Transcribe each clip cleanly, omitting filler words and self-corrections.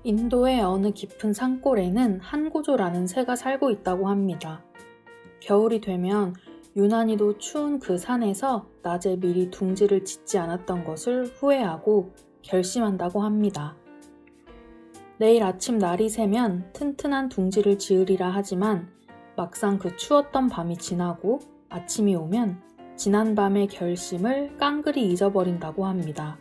인도의 어느 깊은 산골에는 한고조라는 새가 살고 있다고 합니다. 겨울이 되면 유난히도 추운 그 산에서 낮에 미리 둥지를 짓지 않았던 것을 후회하고 결심한다고 합니다. 내일 아침 날이 새면 튼튼한 둥지를 지으리라 하지만 막상 그 추웠던 밤이 지나고 아침이 오면 지난 밤의 결심을 깡그리 잊어버린다고 합니다.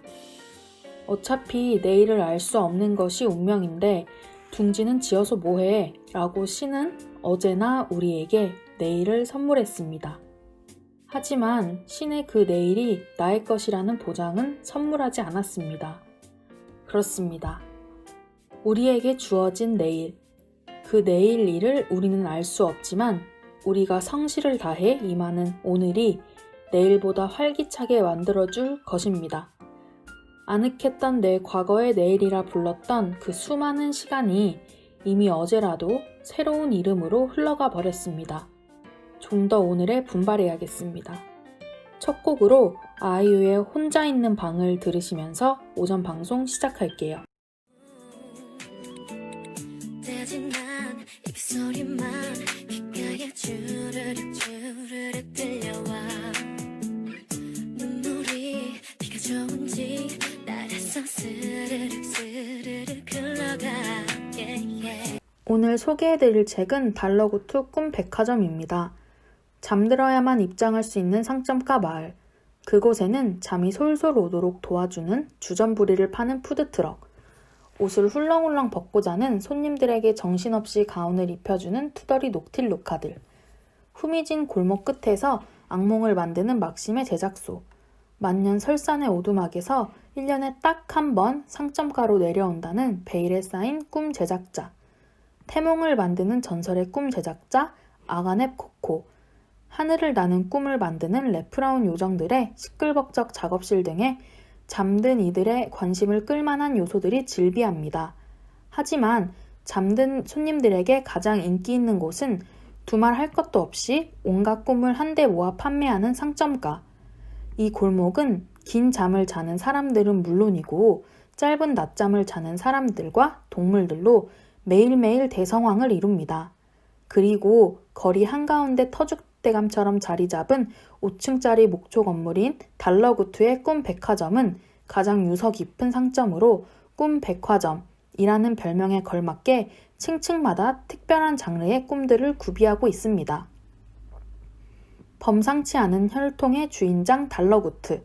어차피 내일을 알 수 없는 것이 운명인데 둥지는 지어서 뭐해? 라고 신은 어제나 우리에게 내일을 선물했습니다. 하지만 신의 그 내일이 나의 것이라는 보장은 선물하지 않았습니다. 그렇습니다. 우리에게 주어진 내일, 그 내일 일을 우리는 알 수 없지만 우리가 성실을 다해 임하는 오늘이 내일보다 활기차게 만들어줄 것입니다. 아늑했던 내 과거의 내일이라 불렀던 그 수많은 시간이 이미 어제라도 새로운 이름으로 흘러가 버렸습니다. 좀 더 오늘에 분발해야겠습니다. 첫 곡으로 아이유의 혼자 있는 방을 들으시면서 오전 방송 시작할게요. 입소리만 귓가에 주르륵 주르륵 들려와 눈물이 비가 좋은지 따라서 스르륵 스르륵 흘러가 오늘 소개해드릴 책은 달러구트 꿈백화점입니다. 잠들어야만 입장할 수 있는 상점가 마을, 그곳에는 잠이 솔솔 오도록 도와주는 주전부리를 파는 푸드트럭, 옷을 훌렁훌렁 벗고 자는 손님들에게 정신없이 가운을 입혀주는 투덜이 녹틸로카들, 후미진 골목 끝에서 악몽을 만드는 막심의 제작소, 만년 설산의 오두막에서 1년에 딱 한 번 상점가로 내려온다는 베일에 쌓인 꿈 제작자, 태몽을 만드는 전설의 꿈 제작자 아가넵 코코, 하늘을 나는 꿈을 만드는 레프라운 요정들의 시끌벅적 작업실 등의 잠든 이들의 관심을 끌만한 요소들이 질비합니다. 하지만 잠든 손님들에게 가장 인기 있는 곳은 두말 할 것도 없이 온갖 꿈을 한데 모아 판매하는 상점가. 이 골목은 긴 잠을 자는 사람들은 물론이고 짧은 낮잠을 자는 사람들과 동물들로 매일매일 대성황을 이룹니다. 그리고 거리 한가운데 터줏대감처럼 자리 잡은 5층짜리 목조 건물인 달러구트의 꿈백화점은 가장 유서 깊은 상점으로 꿈백화점이라는 별명에 걸맞게 층층마다 특별한 장르의 꿈들을 구비하고 있습니다. 범상치 않은 혈통의 주인장 달러구트,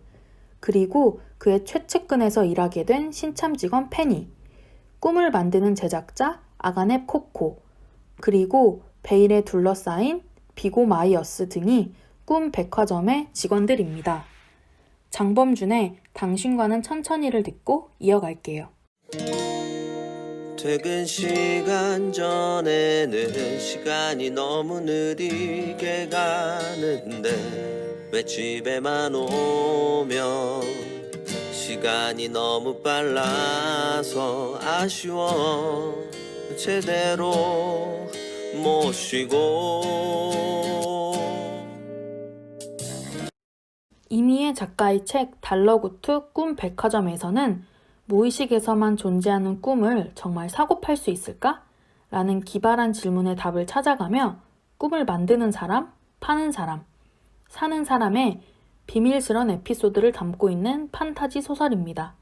그리고 그의 최측근에서 일하게 된 신참 직원 페니, 꿈을 만드는 제작자 아가넵 코코, 그리고 베일에 둘러싸인 비고 마이어스 등이 꿈 백화점의 직원들입니다. 장범준의 당신과는 천천히를 듣고 이어갈게요. 퇴근 시간 전에는 시간이 너무 느리게 가는데 왜 집에만 오면 시간이 너무 빨라서 아쉬워 제대로 못 쉬고. 이미애 작가의 책 달러구트 꿈백화점에서는 무의식에서만 존재하는 꿈을 정말 사고 팔 수 있을까? 라는 기발한 질문에 답을 찾아가며 꿈을 만드는 사람, 파는 사람, 사는 사람의 비밀스런 에피소드를 담고 있는 판타지 소설입니다.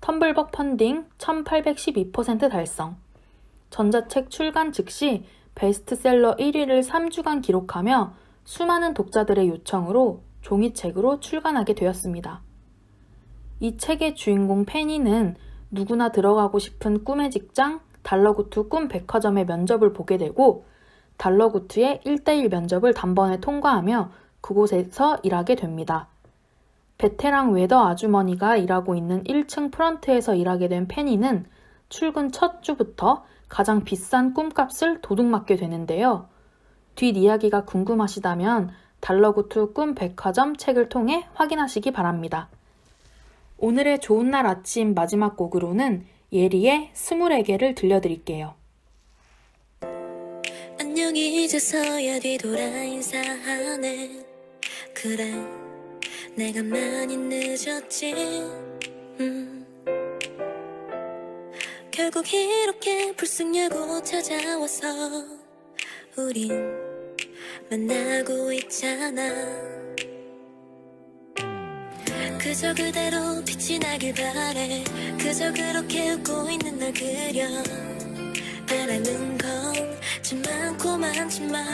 텀블벅 펀딩 1812% 달성, 전자책 출간 즉시 베스트셀러 1위를 3주간 기록하며 수많은 독자들의 요청으로 종이책으로 출간하게 되었습니다. 이 책의 주인공 페니는 누구나 들어가고 싶은 꿈의 직장 달러구트 꿈백화점의 면접을 보게 되고 달러구트의 1:1 면접을 단번에 통과하며 그곳에서 일하게 됩니다. 베테랑 웨더 아주머니가 일하고 있는 1층 프런트에서 일하게 된 페니는 출근 첫 주부터 가장 비싼 꿈값을 도둑맞게 되는데요. 뒷이야기가 궁금하시다면 달러구트 꿈백화점 책을 통해 확인하시기 바랍니다. 오늘의 좋은 날 아침 마지막 곡으로는 예리의 스물에게를 들려드릴게요. 안녕히 이제서야 뒤돌아 인사하네. 그래 내가 많이 늦었지. 결국 이렇게 불쑥여고 찾아와서 우린 만나고 있잖아. 그저 그대로 빛이 나길 바래. 그저 그렇게 웃고 있는 널 그려. 바라는 건 참 많고 많지만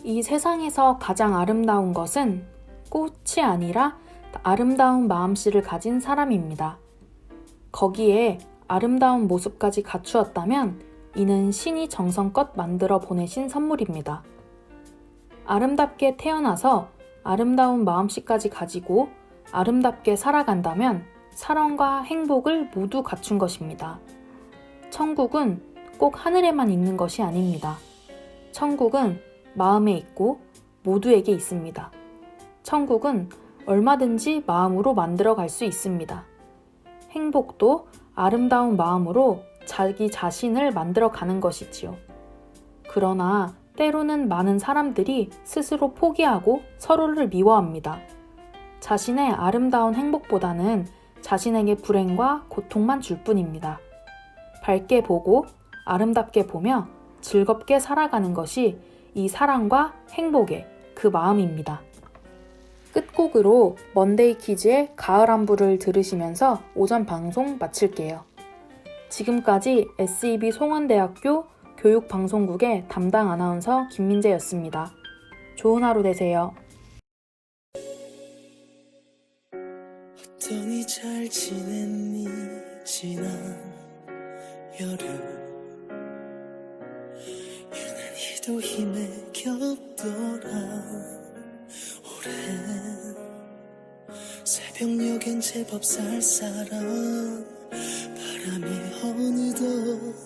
이 세상에서 가장 아름다운 것은 꽃이 아니라 아름다운 마음씨를 가진 사람입니다. 거기에 아름다운 모습까지 갖추었다면 이는 신이 정성껏 만들어 보내신 선물입니다. 아름답게 태어나서 아름다운 마음씨까지 가지고 아름답게 살아간다면 사랑과 행복을 모두 갖춘 것입니다. 천국은 꼭 하늘에만 있는 것이 아닙니다. 천국은 마음에 있고 모두에게 있습니다. 천국은 얼마든지 마음으로 만들어 갈 수 있습니다. 행복도 아름다운 마음으로 자기 자신을 만들어 가는 것이지요. 그러나 때로는 많은 사람들이 스스로 포기하고 서로를 미워합니다. 자신의 아름다운 행복보다는 자신에게 불행과 고통만 줄 뿐입니다. 밝게 보고 아름답게 보며 즐겁게 살아가는 것이 이 사랑과 행복의 그 마음입니다. 끝곡으로 먼데이 키즈의 가을 안부를 들으시면서 오전 방송 마칠게요. 지금까지 SEB 송원대학교 교육방송국의 담당 아나운서 김민재였습니다. 좋은 하루 되세요. 어떠니 잘 지냈니 지난 여름 유난히도 힘에 겹더라 오랜 새벽녘엔 제법 쌀쌀한 바람이 어느덧